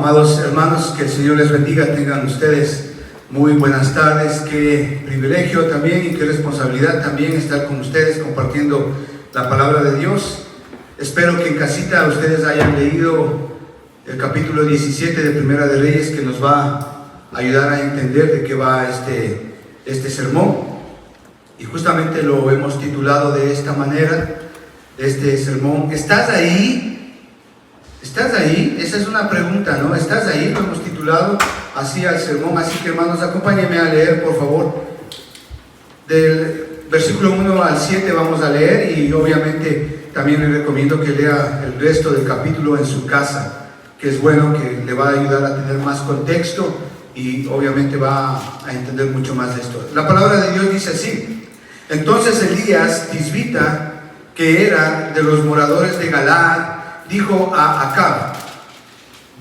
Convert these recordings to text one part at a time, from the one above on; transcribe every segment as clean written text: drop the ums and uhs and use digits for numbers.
Amados hermanos, que el Señor les bendiga, tengan ustedes muy buenas tardes. Qué privilegio también y qué responsabilidad también estar con ustedes compartiendo la palabra de Dios. Espero que en casita ustedes hayan leído el capítulo 17 de Primera de Reyes, que nos va a ayudar a entender de qué va este sermón. Y justamente lo hemos titulado de esta manera, este sermón: ¿estás ahí? ¿Estás ahí? Esa es una pregunta, ¿no? ¿Estás ahí? Lo hemos titulado así al sermón. Así que, hermanos, acompáñenme a leer, por favor. Del versículo 1 al 7 vamos a leer, y obviamente también le recomiendo que lea el resto del capítulo en su casa, que es bueno, que le va a ayudar a tener más contexto y obviamente va a entender mucho más de esto. La palabra de Dios dice así: entonces Elías Tisbita, que era de los moradores de Galaad, dijo a Acab: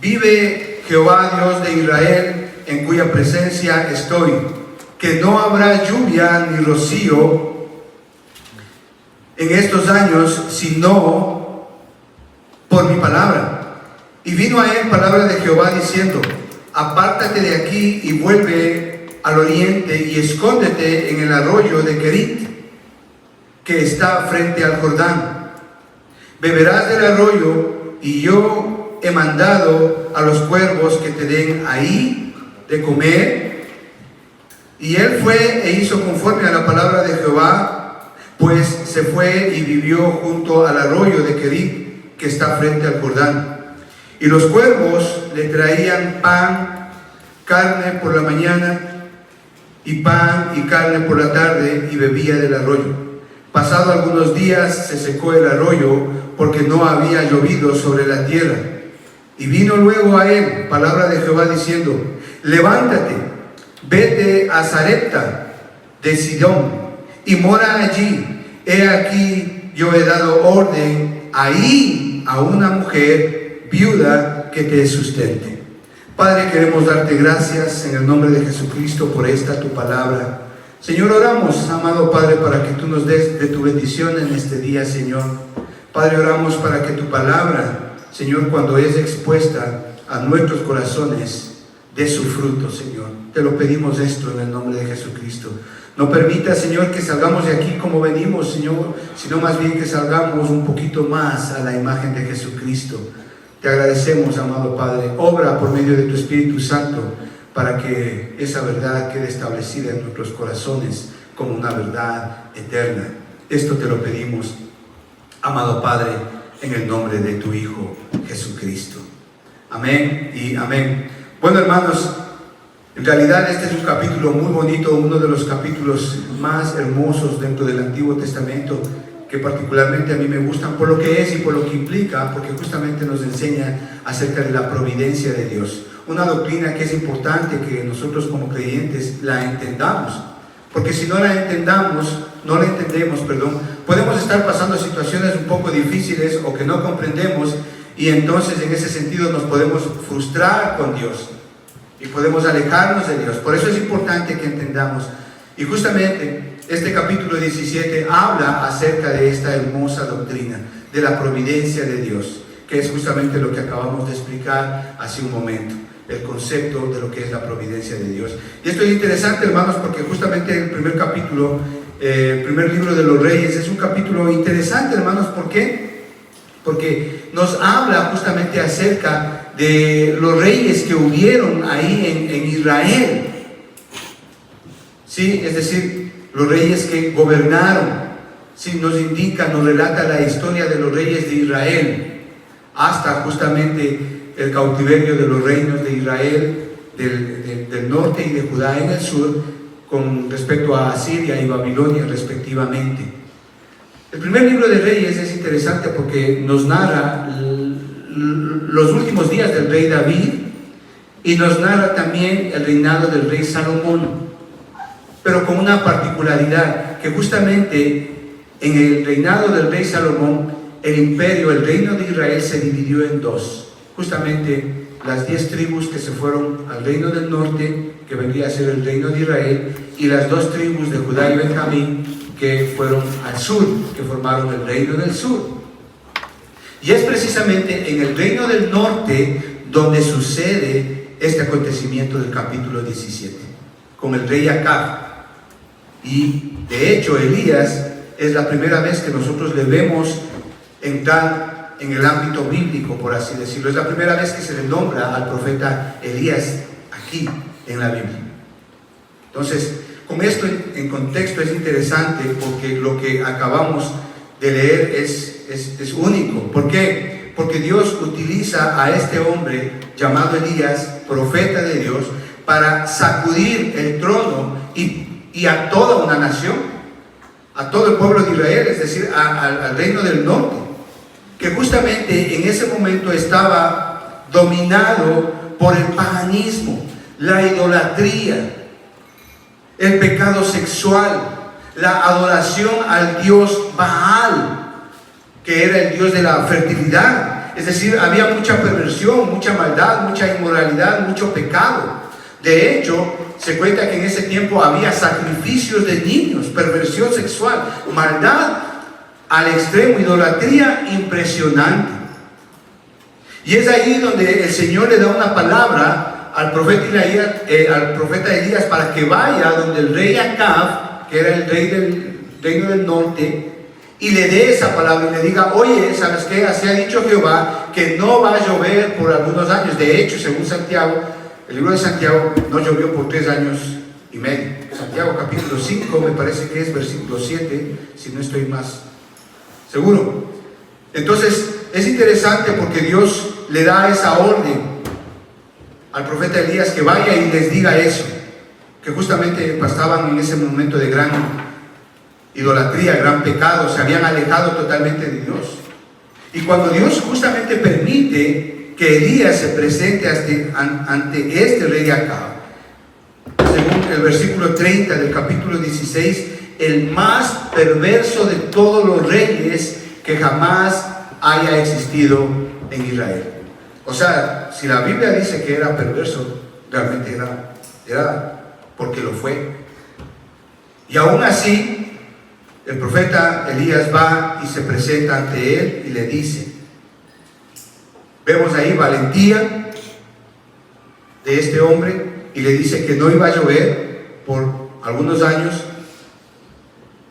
vive Jehová Dios de Israel, en cuya presencia estoy, que no habrá lluvia ni rocío en estos años, sino por mi palabra. Y vino a él palabra de Jehová diciendo: apártate de aquí y vuelve al oriente y escóndete en el arroyo de Kerit, que está frente al Jordán. Beberás del arroyo, y yo he mandado a los cuervos que te den ahí de comer. Y él fue e hizo conforme a la palabra de Jehová, pues se fue y vivió junto al arroyo de Kerit, que está frente al Jordán. Y los cuervos le traían pan, carne por la mañana, y pan y carne por la tarde, y bebía del arroyo. Pasado algunos días se secó el arroyo, porque no había llovido sobre la tierra. Y vino luego a él palabra de Jehová diciendo: levántate, vete a Sarepta de Sidón y mora allí. He aquí, yo he dado orden ahí a una mujer viuda que te sustente. Padre, queremos darte gracias en el nombre de Jesucristo por esta tu palabra. Señor, oramos, amado Padre, para que tú nos des de tu bendición en este día, Señor. Padre, oramos para que tu palabra, Señor, cuando es expuesta a nuestros corazones, dé su fruto, Señor. Te lo pedimos esto en el nombre de Jesucristo. No permita, Señor, que salgamos de aquí como venimos, Señor, sino más bien que salgamos un poquito más a la imagen de Jesucristo. Te agradecemos, amado Padre. Obra por medio de tu Espíritu Santo para que esa verdad quede establecida en nuestros corazones como una verdad eterna. Esto te lo pedimos, amado Padre, en el nombre de tu Hijo Jesucristo. Amén y amén. Bueno, hermanos, en realidad este es un capítulo muy bonito, uno de los capítulos más hermosos dentro del Antiguo Testamento, que particularmente a mí me gustan por lo que es y por lo que implica, porque justamente nos enseña acerca de la providencia de Dios. Una doctrina que es importante que nosotros como creyentes la entendamos, porque si no la entendemos, podemos estar pasando situaciones un poco difíciles o que no comprendemos, y entonces en ese sentido nos podemos frustrar con Dios y podemos alejarnos de Dios. Por eso es importante que entendamos. Y justamente este capítulo 17 habla acerca de esta hermosa doctrina de la providencia de Dios, que es justamente lo que acabamos de explicar hace un momento, el concepto de lo que es la providencia de Dios. Y esto es interesante, hermanos, porque justamente el primer capítulo, el primer libro de los Reyes, es un capítulo interesante, hermanos. ¿Por qué? Porque nos habla justamente acerca de los reyes que hubieron ahí en Israel. ¿Sí? Es decir, los reyes que gobernaron. ¿Sí? Nos indica, nos relata la historia de los reyes de Israel, hasta justamente el cautiverio de los reinos de Israel, del norte y de Judá en el sur, con respecto a Asiria y Babilonia respectivamente. El primer libro de Reyes es interesante porque nos narra los últimos días del rey David, y nos narra también el reinado del rey Salomón, pero con una particularidad, que justamente en el reinado del rey Salomón, el imperio, el reino de Israel se dividió en dos. Justamente las 10 tribus que se fueron al reino del norte, que vendría a ser el reino de Israel, y las 2 tribus de Judá y Benjamín, que fueron al sur, que formaron el reino del sur. Y es precisamente en el reino del norte donde sucede este acontecimiento del capítulo 17, con el rey Acab. Y de hecho Elías es la primera vez que nosotros le vemos entrar en el ámbito bíblico, por así decirlo. Es la primera vez que se le nombra al profeta Elías aquí en la Biblia. Entonces, con esto en contexto es interesante, porque lo que acabamos de leer es único. ¿Por qué? Porque Dios utiliza a este hombre llamado Elías, profeta de Dios, para sacudir el trono y a toda una nación, a todo el pueblo de Israel, es decir, al reino del norte, que justamente en ese momento estaba dominado por el paganismo, la idolatría, el pecado sexual, la adoración al dios Baal, que era el dios de la fertilidad. Es decir, había mucha perversión, mucha maldad, mucha inmoralidad, mucho pecado. De hecho, se cuenta que en ese tiempo había sacrificios de niños, perversión sexual, maldad al extremo, idolatría impresionante. Y es ahí donde el Señor le da una palabra al profeta Elías para que vaya donde el rey Acab, que era el rey del reino del norte, y le dé esa palabra y le diga: oye, ¿sabes qué? Así ha dicho Jehová, que no va a llover por algunos años. De hecho, según Santiago, el libro de Santiago, no llovió por 3 años y medio. Santiago capítulo 5, me parece que es versículo 7, si no estoy más seguro. Entonces, es interesante porque Dios le da esa orden al profeta Elías, que vaya y les diga eso, que justamente estaban en ese momento de gran idolatría, gran pecado, se habían alejado totalmente de Dios. Y cuando Dios justamente permite que Elías se presente ante este rey Acab, según el versículo 30 del capítulo 16, el más perverso de todos los reyes que jamás haya existido en Israel. O sea, si la Biblia dice que era perverso, realmente era porque lo fue. Y aún así, el profeta Elías va y se presenta ante él y le dice, vemos ahí valentía de este hombre, y le dice que no iba a llover por algunos años.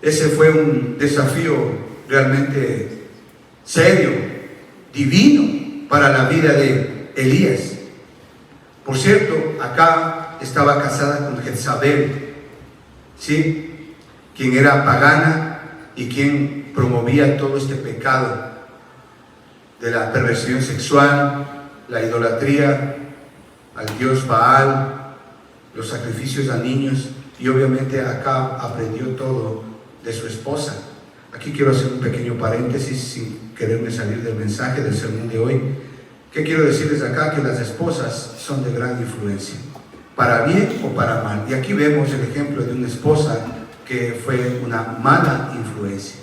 Ese fue un desafío realmente serio, divino, para la vida de Elías. Por cierto, acá estaba casada con Jezabel, ¿sí? Quien era pagana y quien promovía todo este pecado de la perversión sexual, la idolatría al dios Baal, los sacrificios a niños, y obviamente acá aprendió todo de su esposa. Aquí quiero hacer un pequeño paréntesis sin quererme salir del mensaje del sermón de hoy. ¿Qué quiero decirles acá? Que las esposas son de gran influencia, para bien o para mal. Y aquí vemos el ejemplo de una esposa que fue una mala influencia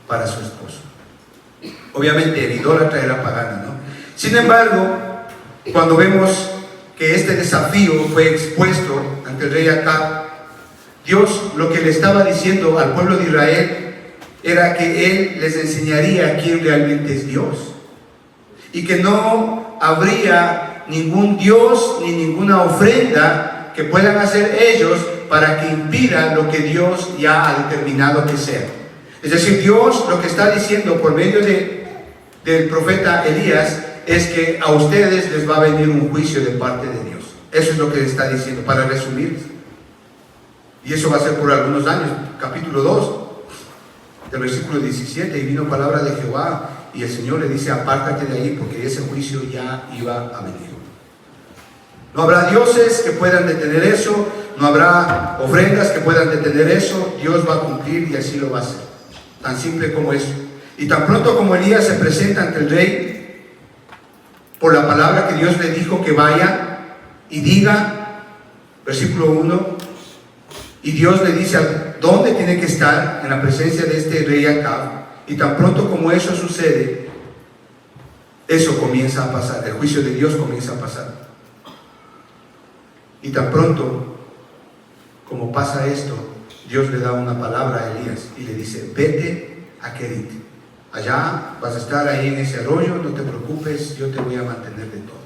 para su esposo. Obviamente el idólatra era pagano, ¿no? Sin embargo, cuando vemos que este desafío fue expuesto ante el rey Acab, Dios lo que le estaba diciendo al pueblo de Israel era que Él les enseñaría quién realmente es Dios, y que no habría ningún Dios ni ninguna ofrenda que puedan hacer ellos para que impida lo que Dios ya ha determinado que sea. Es decir, Dios lo que está diciendo por medio del profeta Elías es que a ustedes les va a venir un juicio de parte de Dios. Eso es lo que está diciendo, para resumir. Y eso va a ser por algunos años. Capítulo 2, del versículo 17, y vino palabra de Jehová, y el Señor le dice: apártate de ahí, porque ese juicio ya iba a venir. No habrá dioses que puedan detener eso, no habrá ofrendas que puedan detener eso. Dios va a cumplir y así lo va a hacer. Tan simple como eso. Y tan pronto como Elías se presenta ante el rey, por la palabra que Dios le dijo que vaya y diga, versículo 1, y Dios le dice dónde tiene que estar, en la presencia de este rey Acab. Y tan pronto como eso sucede, eso comienza a pasar, el juicio de Dios comienza a pasar. Y tan pronto como pasa esto, Dios le da una palabra a Elías y le dice: vete a Kerit, allá vas a estar ahí en ese arroyo, no te preocupes, yo te voy a mantener de todo.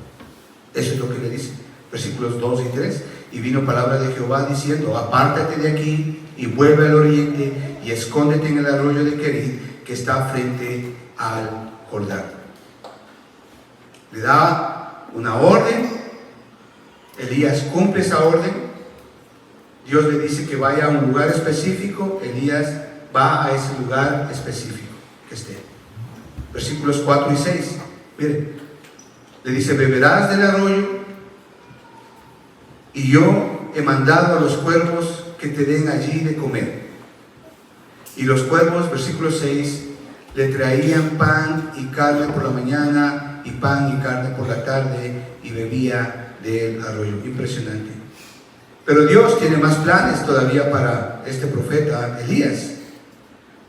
Eso es lo que le dice, versículos 2 y 3. Y vino palabra de Jehová diciendo: apártate de aquí y vuelve al oriente y escóndete en el arroyo de Querit, que está frente al Jordán. Le da una orden, Elías cumple esa orden, Dios le dice que vaya a un lugar específico, Elías va a ese lugar específico que esté. Versículos 4 y 6, miren, le dice: beberás del arroyo, y yo he mandado a los cuervos que te den allí de comer. Y los cuervos, versículo 6, le traían pan y carne por la mañana, y pan y carne por la tarde, y bebía del arroyo. Impresionante. Pero Dios tiene más planes todavía para este profeta Elías,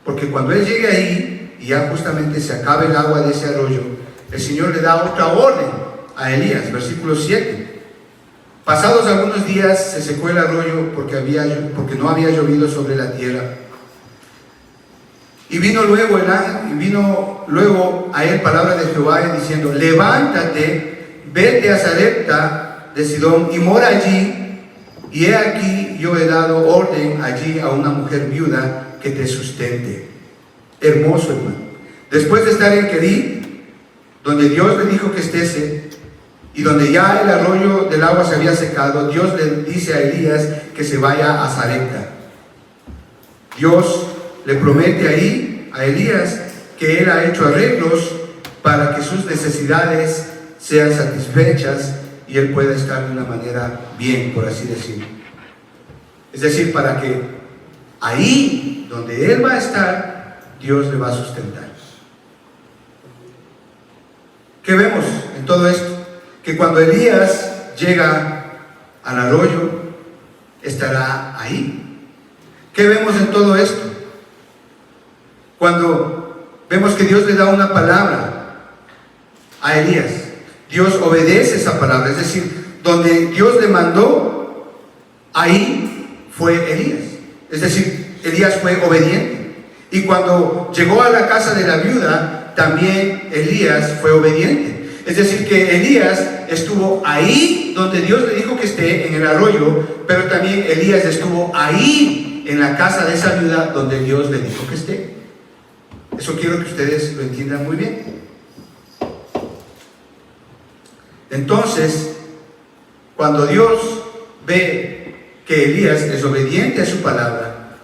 porque cuando él llegue ahí y ya justamente se acabe el agua de ese arroyo, el Señor le da otra orden a Elías. Versículo 7. Pasados algunos días se secó el arroyo porque no había llovido sobre la tierra. Y vino luego a él palabra de Jehová diciendo: levántate, vete a Sarepta de Sidón y mora allí. Y he aquí, yo he dado orden allí a una mujer viuda que te sustente. Hermoso, hermano. Después de estar en Querit, donde Dios le dijo que estése, y donde ya el arroyo del agua se había secado, Dios le dice a Elías que se vaya a Sarepta. Dios le promete ahí a Elías que él ha hecho arreglos para que sus necesidades sean satisfechas y él pueda estar de una manera bien, por así decirlo. Es decir, para que ahí donde él va a estar, Dios le va a sustentar. ¿Qué vemos en todo esto? Que cuando Elías llega al arroyo, estará ahí. ¿Qué vemos en todo esto? Cuando vemos que Dios le da una palabra a Elías, Dios obedece esa palabra. Es decir, donde Dios le mandó, ahí fue Elías. Es decir, Elías fue obediente. Y cuando llegó a la casa de la viuda, también Elías fue obediente. Es decir, que Elías estuvo ahí donde Dios le dijo que esté, en el arroyo, pero también Elías estuvo ahí en la casa de esa viuda donde Dios le dijo que esté. Eso quiero que ustedes lo entiendan muy bien. Entonces, cuando Dios ve que Elías es obediente a su palabra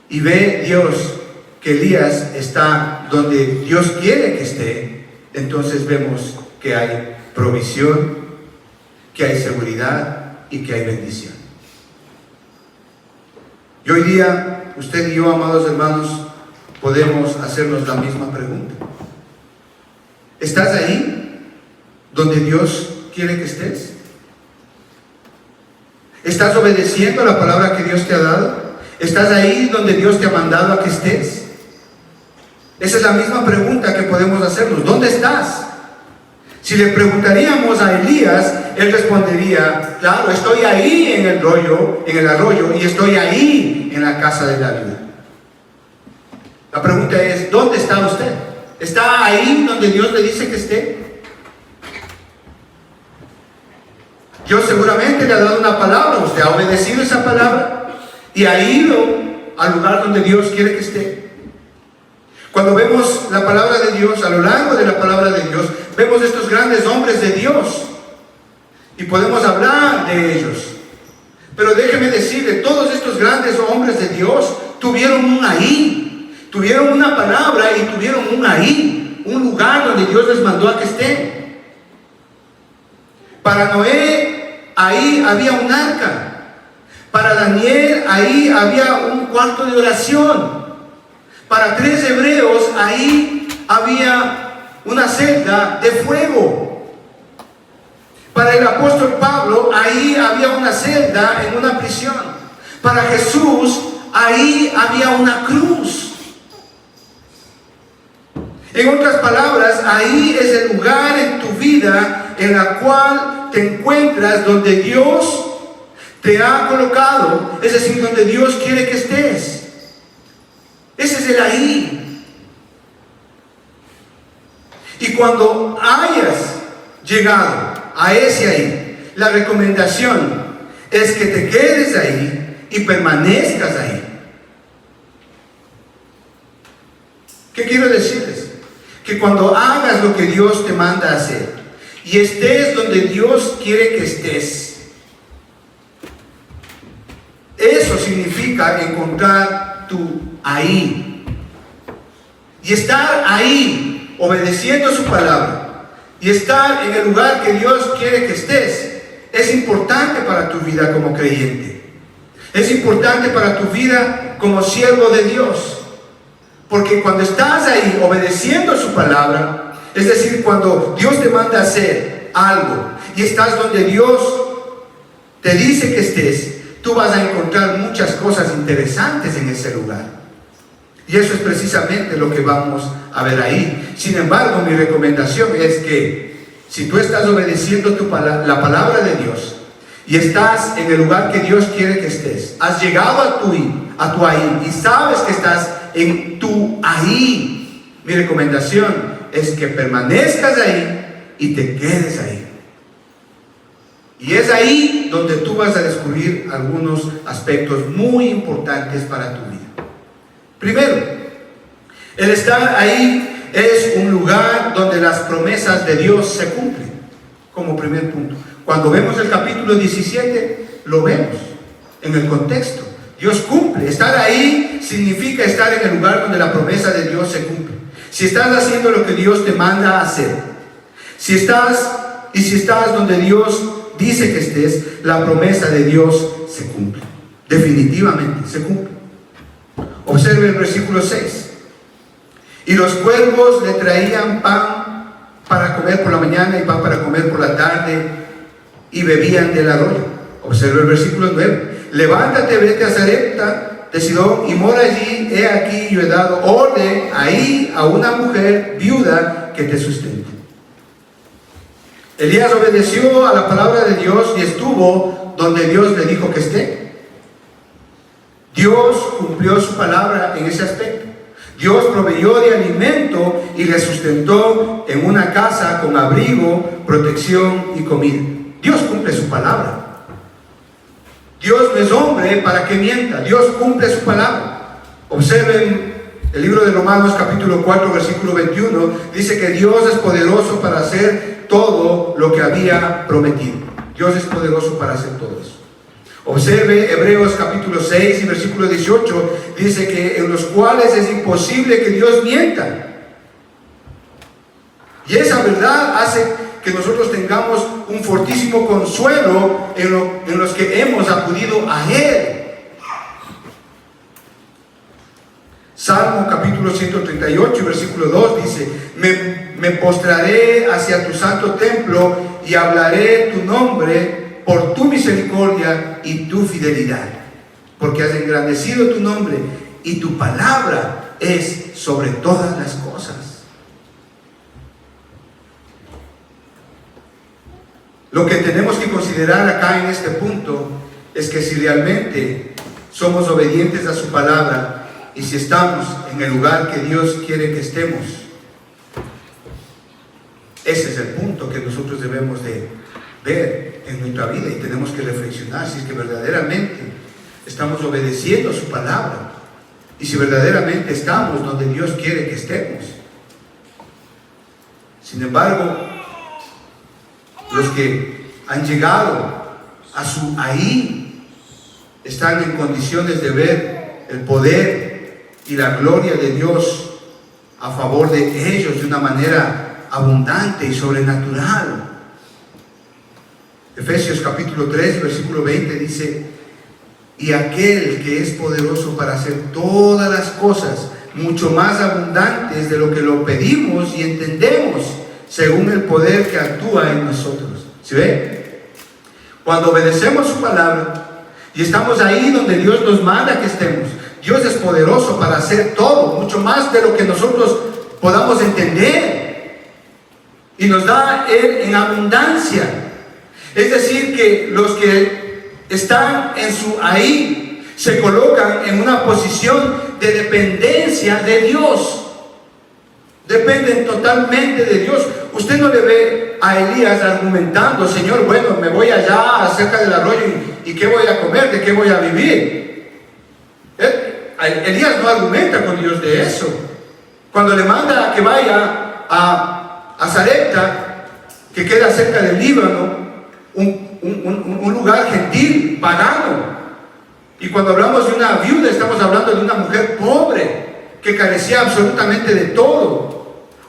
y ve Dios que Elías está donde Dios quiere que esté, entonces vemos que hay provisión, que hay seguridad y que hay bendición. Y hoy día, usted y yo, amados hermanos, podemos hacernos la misma pregunta. ¿Estás ahí donde Dios quiere que estés? ¿Estás obedeciendo la palabra que Dios te ha dado? ¿Estás ahí donde Dios te ha mandado a que estés? Esa es la misma pregunta que podemos hacernos. ¿Dónde estás? Si le preguntaríamos a Elías, él respondería: claro, estoy ahí en el arroyo, y estoy ahí en la casa de la viuda. La pregunta es: ¿dónde está usted? ¿Está ahí donde Dios le dice que esté? Dios seguramente le ha dado una palabra, usted ha obedecido esa palabra y ha ido al lugar donde Dios quiere que esté. Cuando vemos la palabra de Dios, a lo largo de la palabra de Dios, vemos estos grandes hombres de Dios y podemos hablar de ellos. Pero déjeme decirle, todos estos grandes hombres de Dios tuvieron un ahí, tuvieron una palabra y tuvieron un ahí, un lugar donde Dios les mandó a que estén. Para Noé, ahí había un arca. Para Daniel, ahí había un cuarto de oración. Para 3 hebreos, ahí había una celda de fuego. Para el apóstol Pablo, ahí había una celda en una prisión. Para Jesús, ahí había una cruz. En otras palabras, ahí es el lugar en tu vida en la cual te encuentras, donde Dios te ha colocado, es decir, donde Dios quiere que estés. Ese es el ahí. Y cuando hayas llegado a ese ahí. La recomendación es que te quedes ahí y permanezcas ahí. ¿Qué quiero decirles? Que cuando hagas lo que Dios te manda a hacer y estés donde Dios quiere que estés, eso significa encontrar tu ahí. Y estar ahí, obedeciendo su palabra, y estar en el lugar que Dios quiere que estés, es importante para tu vida como creyente. Es importante para tu vida como siervo de Dios. Porque cuando estás ahí obedeciendo su palabra, es decir, cuando Dios te manda a hacer algo y estás donde Dios te dice que estés, tú vas a encontrar muchas cosas interesantes en ese lugar. Y eso es precisamente lo que vamos a ver ahí. Sin embargo, mi recomendación es que si tú estás obedeciendo la palabra de Dios y estás en el lugar que Dios quiere que estés, has llegado a tu ahí y sabes que estás en tu ahí, mi recomendación es que permanezcas ahí y te quedes ahí. Y es ahí donde tú vas a descubrir algunos aspectos muy importantes para tu vida. Primero, el estar ahí es un lugar donde las promesas de Dios se cumplen, como primer punto. Cuando vemos el capítulo 17, lo vemos en el contexto. Dios cumple. Estar ahí significa estar en el lugar donde la promesa de Dios se cumple. Si estás haciendo lo que Dios te manda a hacer, si estás donde Dios dice que estés, la promesa de Dios se cumple. Definitivamente se cumple. Observe el versículo 6. Y los cuervos le traían pan para comer por la mañana y pan para comer por la tarde, y bebían del arroyo. Observe el versículo 9. Levántate, vete a Sarepta de Sidón y mora allí. He aquí, yo he dado orden ahí a una mujer viuda que te sustente. Elías obedeció a la palabra de Dios y estuvo donde Dios le dijo que esté. Dios cumplió su palabra en ese aspecto. Dios proveyó de alimento y le sustentó en una casa con abrigo, protección y comida. Dios cumple su palabra. Dios no es hombre para que mienta. Dios cumple su palabra. Observen el libro de Romanos capítulo 4 versículo 21. Dice que Dios es poderoso para hacer todo lo que había prometido. Dios es poderoso para hacer todo eso. Observe Hebreos capítulo 6 y versículo 18. Dice que en los cuales es imposible que Dios mienta. Y esa verdad hace que nosotros tengamos un fortísimo consuelo en los que hemos acudido a Él. Salmo capítulo 138 versículo 2 dice: me postraré hacia tu santo templo y hablaré tu nombre por tu misericordia y tu fidelidad, porque has engrandecido tu nombre y tu palabra es sobre todas las cosas. Lo que tenemos que considerar acá en este punto es que si realmente somos obedientes a su palabra y si estamos en el lugar que Dios quiere que estemos, ese es el punto que nosotros debemos de ver en nuestra vida y tenemos que reflexionar si es que verdaderamente estamos obedeciendo su palabra y si verdaderamente estamos donde Dios quiere que estemos. Sin embargo, los que han llegado a su ahí están en condiciones de ver el poder y la gloria de Dios a favor de ellos de una manera abundante y sobrenatural. Efesios capítulo 3 versículo 20 dice: y aquel que es poderoso para hacer todas las cosas mucho más abundantes de lo que lo pedimos y entendemos, según el poder que actúa en nosotros. ¿Sí ve? Cuando obedecemos su palabra y estamos ahí donde Dios nos manda que estemos, Dios es poderoso para hacer todo, mucho más de lo que nosotros podamos entender, y nos da Él en abundancia. Es decir, que los que están en su ahí se colocan en una posición de dependencia de Dios. dependen totalmente de Dios. Usted no le ve a Elías argumentando: Señor, bueno, me voy allá cerca del arroyo y ¿qué voy a comer? ¿De qué voy a vivir? Elías no argumenta con Dios de eso. Cuando le manda a que vaya a Sarepta, que queda cerca del Líbano, un lugar gentil, pagano. Y cuando hablamos de una viuda, estamos hablando de una mujer pobre, que carecía absolutamente de todo.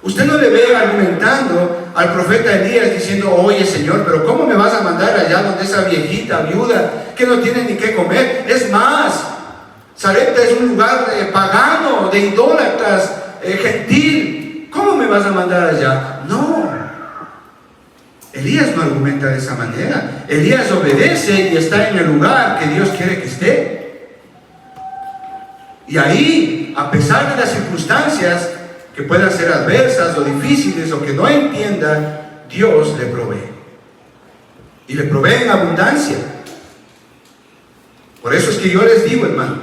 Usted no le ve argumentando al profeta Elías diciendo: oye, Señor, pero ¿cómo me vas a mandar allá donde esa viejita viuda que no tiene ni qué comer? Es más, Sarepta es un lugar pagano, de idólatras, gentil. ¿Cómo me vas a mandar allá? No. Elías no argumenta de esa manera. Elías obedece y está en el lugar que Dios quiere que esté. Y ahí, a pesar de las circunstancias que puedan ser adversas o difíciles o que no entienda, Dios le provee. Y le provee en abundancia. Por eso es que yo les digo, hermano,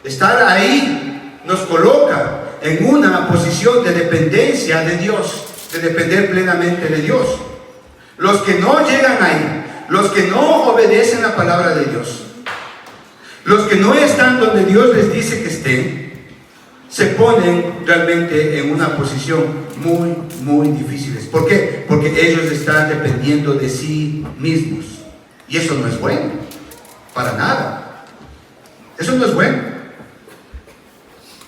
estar ahí nos coloca en una posición de dependencia de Dios, de depender plenamente de Dios. Los que no llegan ahí, los que no obedecen la palabra de Dios, los que no están donde Dios les dice que estén, se ponen realmente en una posición muy, muy difícil. ¿Por qué? Porque ellos están dependiendo de sí mismos. Y eso no es bueno, para nada. Eso no es bueno.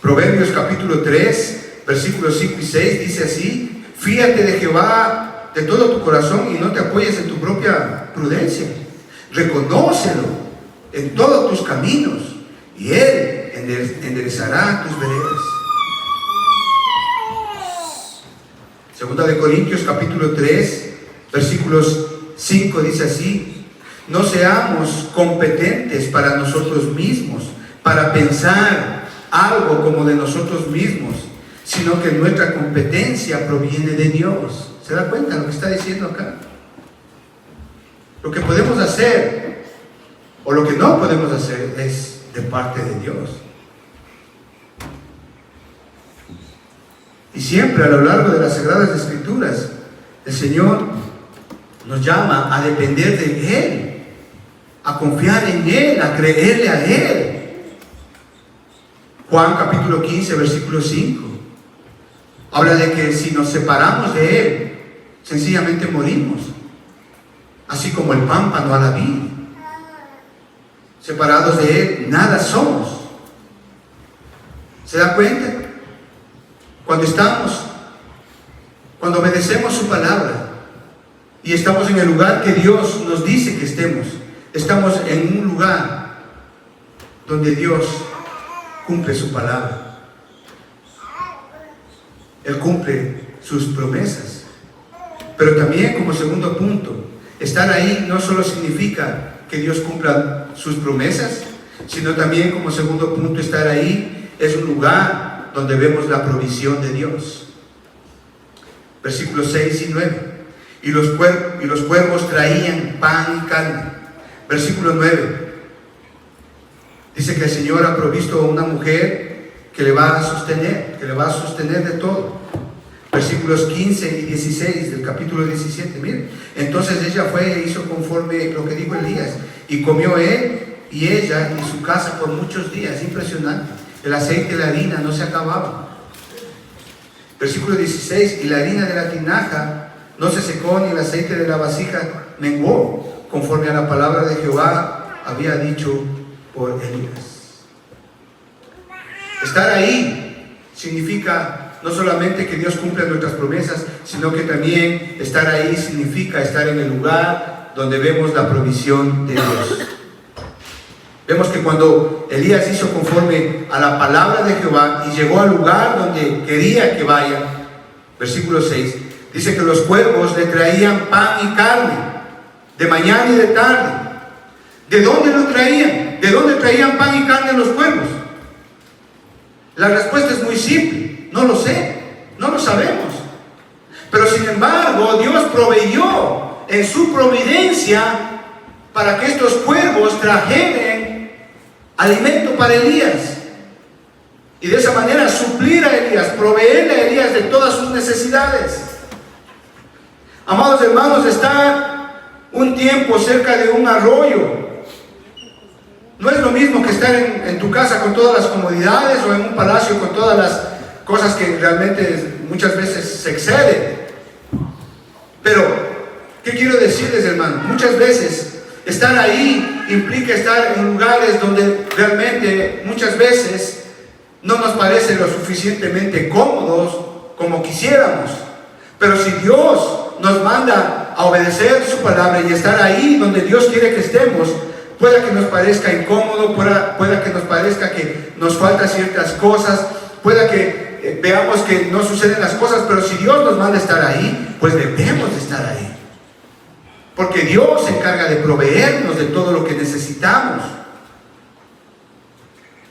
Proverbios capítulo 3, versículos 5 y 6 dice así: fíate de Jehová de todo tu corazón y no te apoyes en tu propia prudencia. Reconócelo en todos tus caminos y Él enderezará tus veredas. Segunda de Corintios capítulo 3, versículos 5 dice así: no seamos competentes para nosotros mismos, para pensar algo como de nosotros mismos, sino que nuestra competencia proviene de Dios. ¿Se da cuenta lo que está diciendo acá? Lo que podemos hacer o lo que no podemos hacer es de parte de Dios. Y siempre a lo largo de las Sagradas Escrituras, el Señor nos llama a depender de Él, a confiar en Él, a creerle a Él. Juan capítulo 15, versículo 5, habla de que si nos separamos de Él, sencillamente morimos, así como el pámpano a la vid. Separados de Él, nada somos. ¿Se da cuenta? Cuando obedecemos su palabra y estamos en el lugar que Dios nos dice que estamos en un lugar donde Dios cumple su palabra. Él cumple sus promesas. Pero también, como segundo punto, estar ahí no solo significa que Dios cumpla sus promesas, sino también, como segundo punto, estar ahí es un lugar donde vemos la provisión de Dios. Versículos 6 y 9. Y los cuervos traían pan y carne. Versículo 9. Dice que el Señor ha provisto a una mujer que le va a sostener, de todo. Versículos 15 y 16 del capítulo 17, miren. Entonces ella fue e hizo conforme lo que dijo Elías, y comió él y ella y su casa por muchos días. Impresionante. El aceite y la harina no se acababan. Versículo 16, y la harina de la tinaja no se secó, ni el aceite de la vasija menguó, conforme a la palabra de Jehová había dicho por Elías. Estar ahí significa no solamente que Dios cumpla nuestras promesas, sino que también estar ahí significa estar en el lugar donde vemos la provisión de Dios. Vemos que cuando Elías hizo conforme a la palabra de Jehová y llegó al lugar donde quería que vaya, versículo 6, dice que los cuervos le traían pan y carne, de mañana y de tarde. ¿De dónde lo traían? ¿De dónde traían pan y carne los cuervos? La respuesta es muy simple. No lo sé, no lo sabemos. Pero sin embargo, Dios proveyó en su providencia para que estos cuervos trajeran alimento para Elías. y de esa manera suplir a Elías, proveerle a Elías de todas sus necesidades. Amados hermanos, está un tiempo cerca de un arroyo. No es lo mismo que estar en tu casa con todas las comodidades o en un palacio con todas las cosas que realmente muchas veces se exceden. Pero, ¿qué quiero decirles, hermano? Muchas veces estar ahí implica estar en lugares donde realmente muchas veces no nos parece lo suficientemente cómodos como quisiéramos. Pero si Dios nos manda a obedecer su palabra y estar ahí donde Dios quiere que estemos, pueda que nos parezca incómodo, pueda que nos parezca que nos faltan ciertas cosas, pueda que veamos que no suceden las cosas, pero si Dios nos manda a estar ahí, pues debemos de estar ahí. Porque Dios se encarga de proveernos de todo lo que necesitamos.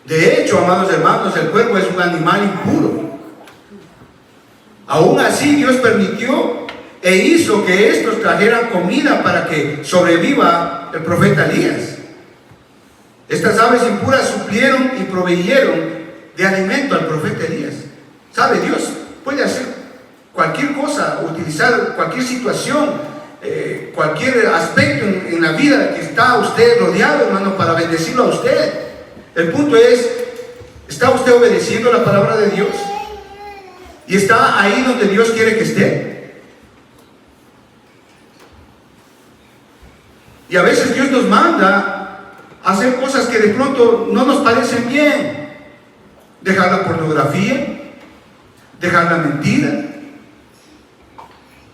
De hecho, amados hermanos, el cuervo es un animal impuro. Aún así, Dios permitió e hizo que estos trajeran comida para que sobreviva el profeta Elías. Estas aves impuras suplieron y proveyeron de alimento al profeta Elías. ¿Sabe? Dios puede hacer cualquier cosa, utilizar cualquier situación, cualquier aspecto en la vida que está usted rodeado, hermano, para bendecirlo a usted. El punto es, ¿está usted obedeciendo la palabra de Dios? ¿Y está ahí donde Dios quiere que esté? Y a veces Dios nos manda a hacer cosas que de pronto no nos parecen bien. Dejar la pornografía, dejar la mentira,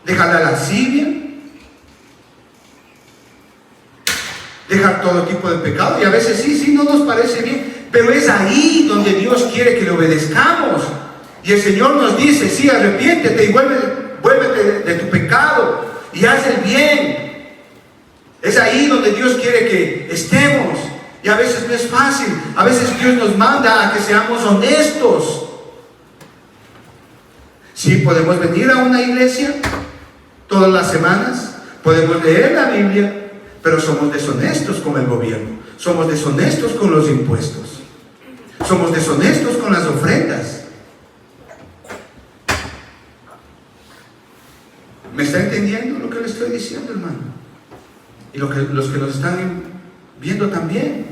dejar la lascivia, dejar todo tipo de pecado. Y a veces sí, no nos parece bien, pero es ahí donde Dios quiere que le obedezcamos. Y el Señor nos dice, sí, arrepiéntete y vuélvete de tu pecado y haz el bien. Es ahí donde Dios quiere que estemos. Y a veces no es fácil. A veces Dios nos manda a que seamos honestos. Sí, podemos venir a una iglesia todas las semanas, podemos leer la Biblia, pero somos deshonestos con el gobierno, somos deshonestos con los impuestos, somos deshonestos con las ofrendas. ¿Me está entendiendo lo que le estoy diciendo, hermano? Y los que nos están viendo también.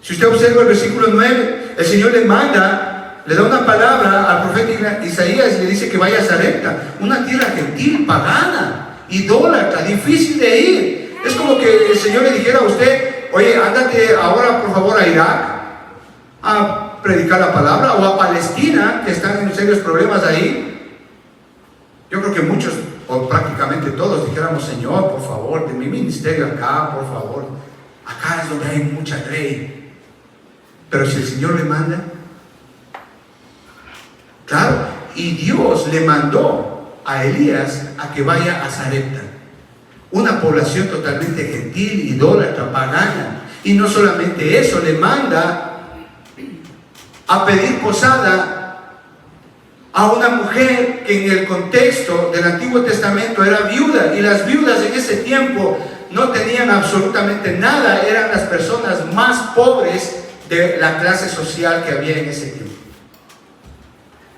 Si usted observa el versículo 9, el Señor le manda, le da una palabra al profeta Isaías y le dice que vaya a Sarepta, una tierra gentil, pagana, idólatra, difícil de ir. Es como que el Señor le dijera a usted, oye, ándate ahora por favor a Irak a predicar la palabra, o a Palestina, que están en serios problemas ahí. Yo creo que muchos, o prácticamente todos, dijéramos, Señor, por favor, de mi ministerio acá, por favor, acá es donde hay mucha ley. Pero si el Señor le manda, claro, y Dios le mandó a Elías a que vaya a Sarepta, una población totalmente gentil, idólatra, pagana. Y no solamente eso, le manda a pedir posada a una mujer que en el contexto del Antiguo Testamento era viuda, y las viudas en ese tiempo no tenían absolutamente nada, eran las personas más pobres de la clase social que había en ese tiempo.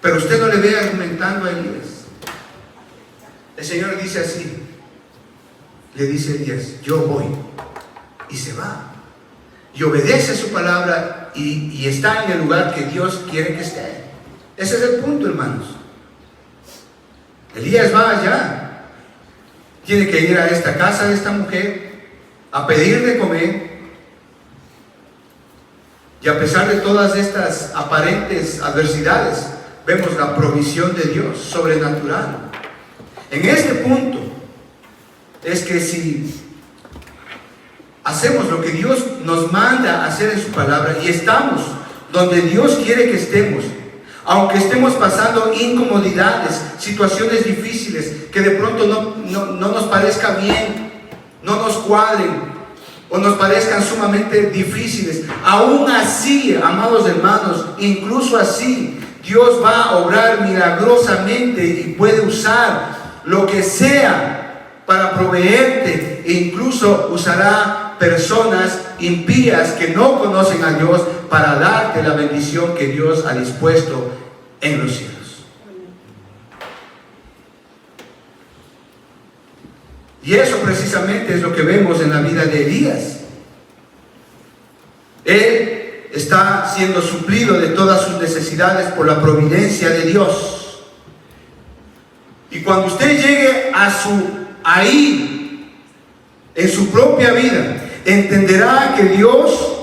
Pero usted no le ve argumentando a Elías. El Señor dice así, le dice a Elías, yo voy, y se va, y obedece su palabra, y está en el lugar que Dios quiere que esté. Ese es el punto, hermanos. Elías va allá, tiene que ir a esta casa de esta mujer a pedir de comer, y a pesar de todas estas aparentes adversidades, vemos la provisión de Dios sobrenatural. En este punto es que si hacemos lo que Dios nos manda a hacer en su palabra y estamos donde Dios quiere que estemos, aunque estemos pasando incomodidades, situaciones difíciles que de pronto no nos parezca bien, no nos cuadren o nos parezcan sumamente difíciles, aún así, amados hermanos, incluso así, Dios va a obrar milagrosamente y puede usar lo que sea para proveerte, e incluso usará personas impías que no conocen a Dios para darte la bendición que Dios ha dispuesto en los cielos. Y eso precisamente es lo que vemos en la vida de Elías. Él está siendo suplido de todas sus necesidades por la providencia de Dios. Y cuando usted llegue ahí, en su propia vida, entenderá que Dios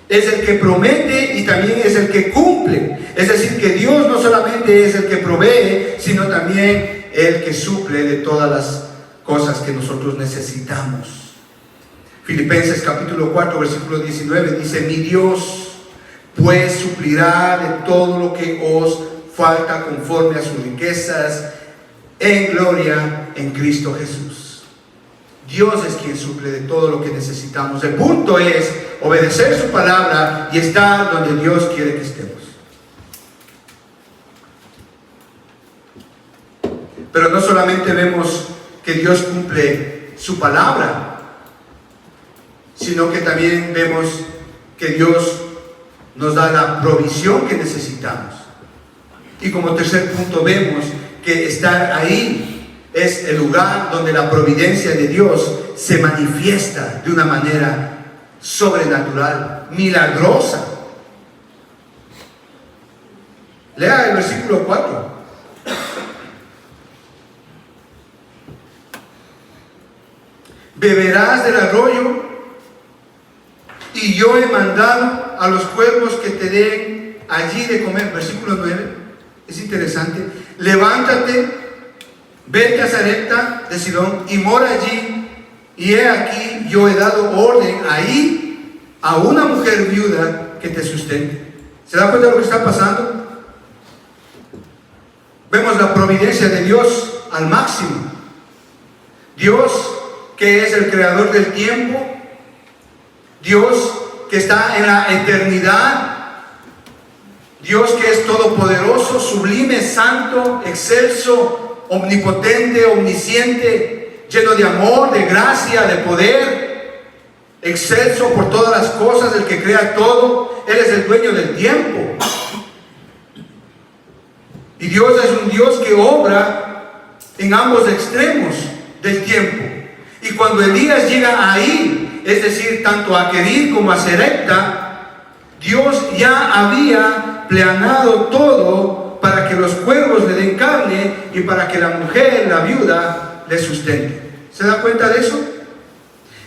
es el que promete y también es el que cumple. Es decir, que Dios no solamente es el que provee, sino también el que suple de todas las cosas que nosotros necesitamos. Filipenses capítulo 4 versículo 19 dice: mi Dios pues suplirá de todo lo que os falta conforme a sus riquezas en gloria en Cristo Jesús. Dios es quien suple de todo lo que necesitamos. El punto es obedecer su palabra y estar donde Dios quiere que estemos. Pero no solamente vemos que Dios cumple su palabra, sino que también vemos que Dios nos da la provisión que necesitamos. Y como tercer punto vemos que estar ahí es el lugar donde la providencia de Dios se manifiesta de una manera sobrenatural, milagrosa. Lea el versículo 4. Beberás del arroyo, y yo he mandado a los cuervos que te den allí de comer. Versículo 9, es interesante. Levántate, vete a Sarepta de Sidón y mora allí, y he aquí yo he dado orden ahí a una mujer viuda que te sustente. ¿Se da cuenta de lo que está pasando? Vemos la providencia de Dios al máximo. Dios, que es el creador del tiempo, Dios que está en la eternidad, Dios que es todopoderoso, sublime, santo, excelso, omnipotente, omnisciente, lleno de amor, de gracia, de poder, excelso por todas las cosas, el que crea todo. Él es el dueño del tiempo. Y Dios es un Dios que obra en ambos extremos del tiempo. Y cuando Elías llega ahí, es decir, tanto a Querid como a Sarepta, Dios ya había planeado todo para que los cuervos le den carne y para que la mujer, la viuda, le sustente. ¿Se da cuenta de eso?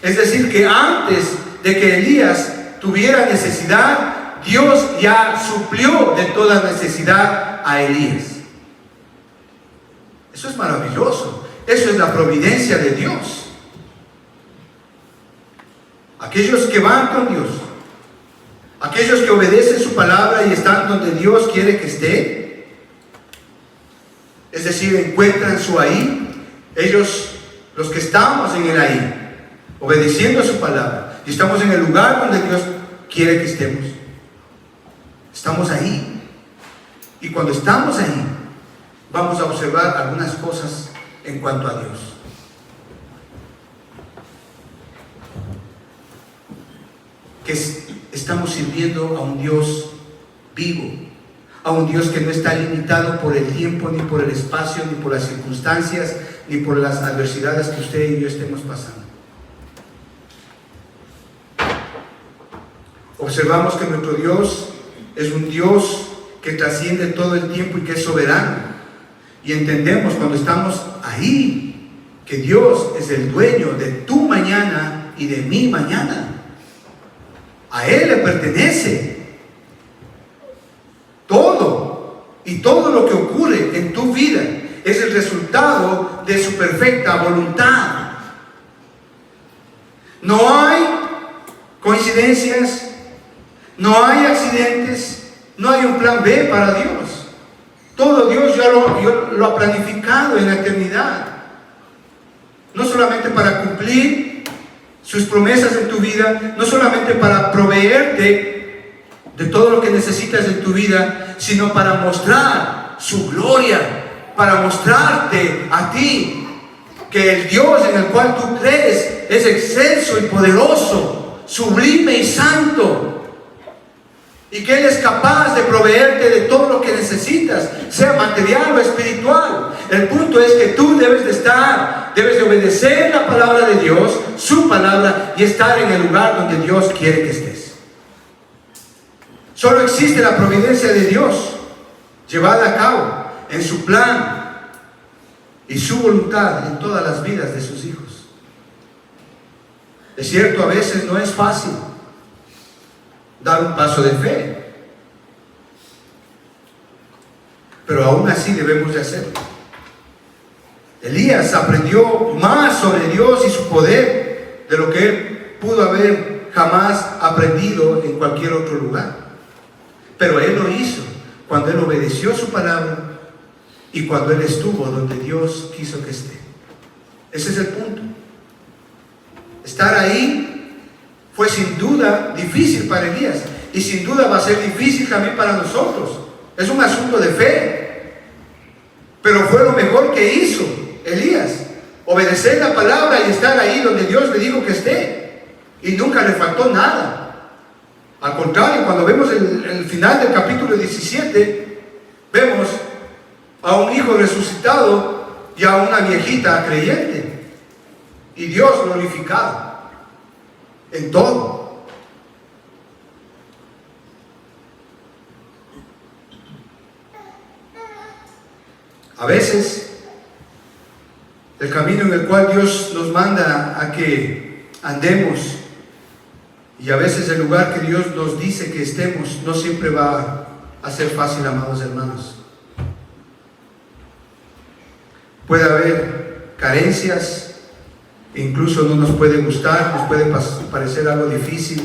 Es decir, que antes de que Elías tuviera necesidad, Dios ya suplió de toda necesidad a Elías. Eso es maravilloso. Eso es la providencia de Dios. Aquellos que van con Dios, aquellos que obedecen su palabra y están donde Dios quiere que esté, es decir, encuentran su ahí. Ellos, los que estamos en el ahí, obedeciendo a su palabra, y estamos en el lugar donde Dios quiere que estemos, estamos ahí. Y cuando estamos ahí, vamos a observar algunas cosas en cuanto a Dios. Que estamos sirviendo a un Dios vivo, a un Dios que no está limitado por el tiempo, ni por el espacio, ni por las circunstancias, ni por las adversidades que usted y yo estemos pasando. Observamos que nuestro Dios es un Dios que trasciende todo el tiempo y que es soberano. Y entendemos cuando estamos ahí que Dios es el dueño de tu mañana y de mi mañana. A Él le pertenece todo, y todo lo que ocurre en tu vida es el resultado de su perfecta voluntad. No hay coincidencias, no hay accidentes, no hay un plan B para Dios. Todo Dios ya lo ha planificado en la eternidad, no solamente para cumplir sus promesas en tu vida, no solamente para proveerte de todo lo que necesitas en tu vida, sino para mostrar su gloria, para mostrarte a ti que el Dios en el cual tú crees es excelso y poderoso, sublime y santo. y que Él es capaz de proveerte de todo lo que necesitas, sea material o espiritual. El punto es que tú debes de obedecer la palabra de Dios, su palabra, y estar en el lugar donde Dios quiere que estés. Solo existe la providencia de Dios llevada a cabo en su plan y su voluntad en todas las vidas de sus hijos. Es cierto, a veces no es fácil dar un paso de fe, pero aún así debemos de hacerlo. Elías aprendió más sobre Dios y su poder de lo que él pudo haber jamás aprendido en cualquier otro lugar. Pero él lo hizo cuando él obedeció su palabra y cuando él estuvo donde Dios quiso que esté. Ese es el punto. Estar ahí fue sin duda difícil para Elías, y sin duda va a ser difícil también para nosotros. Es un asunto de fe, pero fue lo mejor que hizo Elías: obedecer la palabra y estar ahí donde Dios le dijo que esté, y nunca le faltó nada. Al contrario, cuando vemos el final del capítulo 17, vemos a un hijo resucitado y a una viejita creyente, y Dios glorificado en todo. A veces el camino en el cual Dios nos manda a que andemos, y a veces el lugar que Dios nos dice que estemos, no siempre va a ser fácil, amados hermanos. Puede haber carencias, incluso no nos puede gustar, nos puede parecer algo difícil,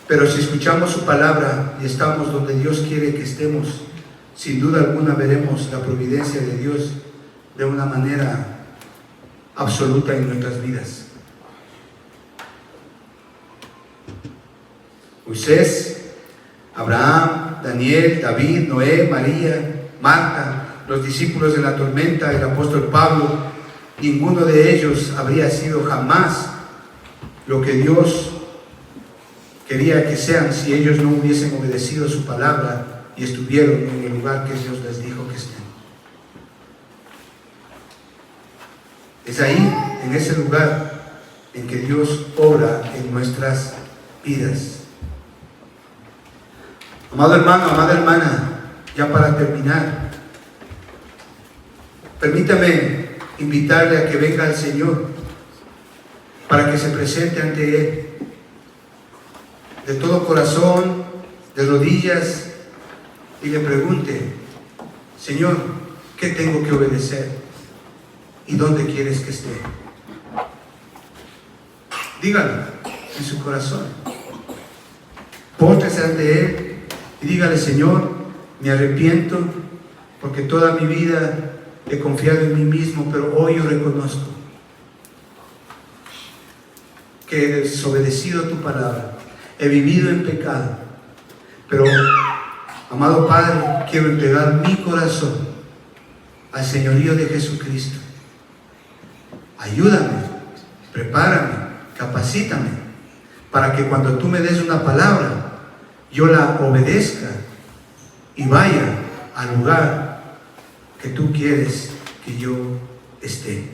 pero si escuchamos su palabra y estamos donde Dios quiere que estemos, sin duda alguna veremos la providencia de Dios de una manera absoluta en nuestras vidas. Moisés, Abraham, Daniel, David, Noé, María, Marta, los discípulos de la tormenta, el apóstol Pablo, ninguno de ellos habría sido jamás lo que Dios quería que sean si ellos no hubiesen obedecido su palabra y estuvieron en el lugar que Dios les dijo que estén. Es ahí, en ese lugar, en que Dios obra en nuestras vidas. Amado hermano, amada hermana, ya para terminar, permítame invitarle a que venga al Señor para que se presente ante Él de todo corazón, de rodillas, y le pregunte: Señor, ¿qué tengo que obedecer? ¿Y dónde quieres que esté? Dígalo en su corazón. Póstrese ante Él y dígale: Señor, me arrepiento porque toda mi vida he confiado en mí mismo, pero hoy yo reconozco que he desobedecido tu palabra, he vivido en pecado, pero, amado Padre, quiero entregar mi corazón al señorío de Jesucristo. Ayúdame, prepárame, capacítame, para que cuando tú me des una palabra, yo la obedezca y vaya al lugar que tú quieres que yo esté.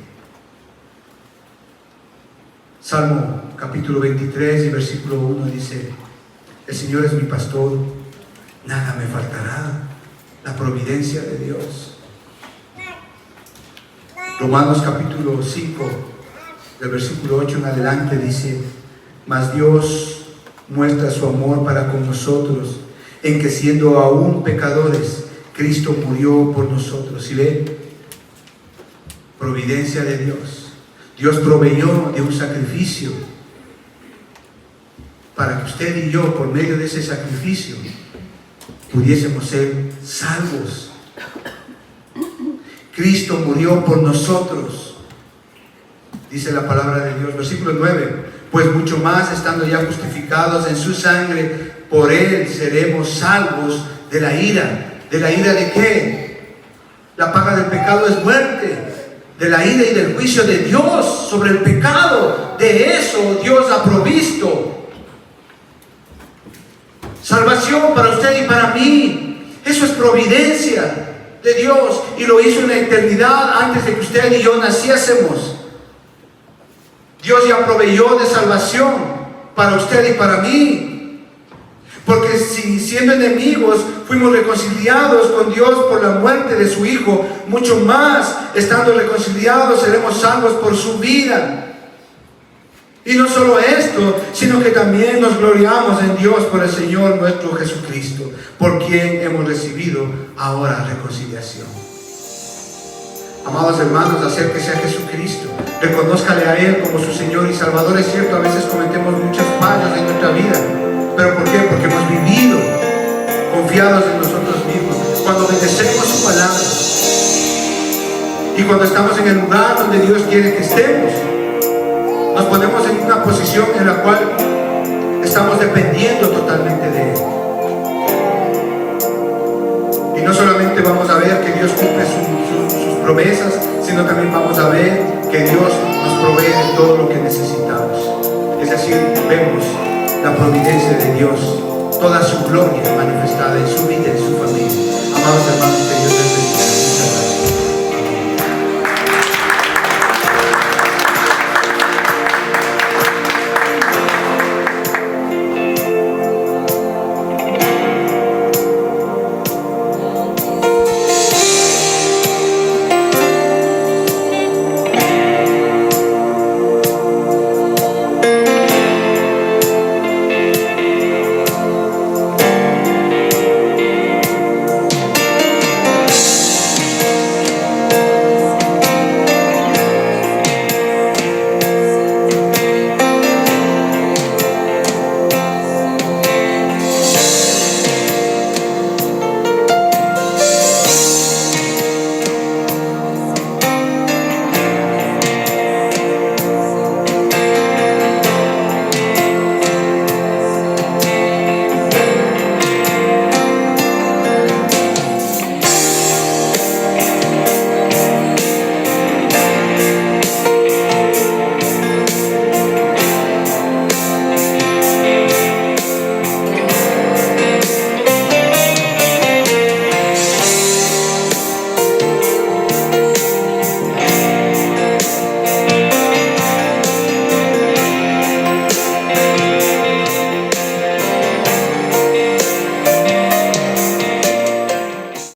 Salmo capítulo 23 y versículo 1 dice: el Señor es mi pastor, nada me faltará. La providencia de Dios. Romanos capítulo 5 del versículo 8 en adelante dice: mas Dios muestra su amor para con nosotros, en que siendo aún pecadores, Cristo murió por nosotros. ¿Sí ve? Providencia de Dios. Dios proveyó de un sacrificio para que usted y yo, por medio de ese sacrificio, pudiésemos ser salvos. Cristo murió por nosotros, dice la palabra de Dios. Versículo 9: pues mucho más, estando ya justificados en su sangre, por Él seremos salvos de la ira. ¿De la ira de qué? La paga del pecado es muerte. De la ira y del juicio de Dios sobre el pecado. De eso Dios ha provisto. Salvación para usted y para mí. Eso es providencia de Dios, y lo hizo en la eternidad antes de que usted y yo naciésemos. Dios ya proveyó de salvación para usted y para mí, porque si siendo enemigos fuimos reconciliados con Dios por la muerte de su Hijo, mucho más estando reconciliados seremos salvos por su vida. Y no solo esto, sino que también nos gloriamos en Dios por el Señor nuestro Jesucristo, por quien hemos recibido ahora reconciliación. Amados hermanos, acérquese a Jesucristo, reconózcale a Él como su Señor y Salvador. Es cierto, a veces cometemos muchas fallas en nuestra vida, pero ¿por qué? Porque hemos vivido confiados en nosotros mismos. Cuando obedecemos su palabra y cuando estamos en el lugar donde Dios quiere que estemos, nos ponemos en una posición en la cual estamos dependiendo totalmente de Él. Y no solamente vamos a ver que Dios cumple sus promesas, sino también vamos a ver que Dios nos provee de todo lo que necesitamos. Es decir, vemos la providencia de Dios, toda su gloria manifestada en su vida y en su familia. Amados hermanos,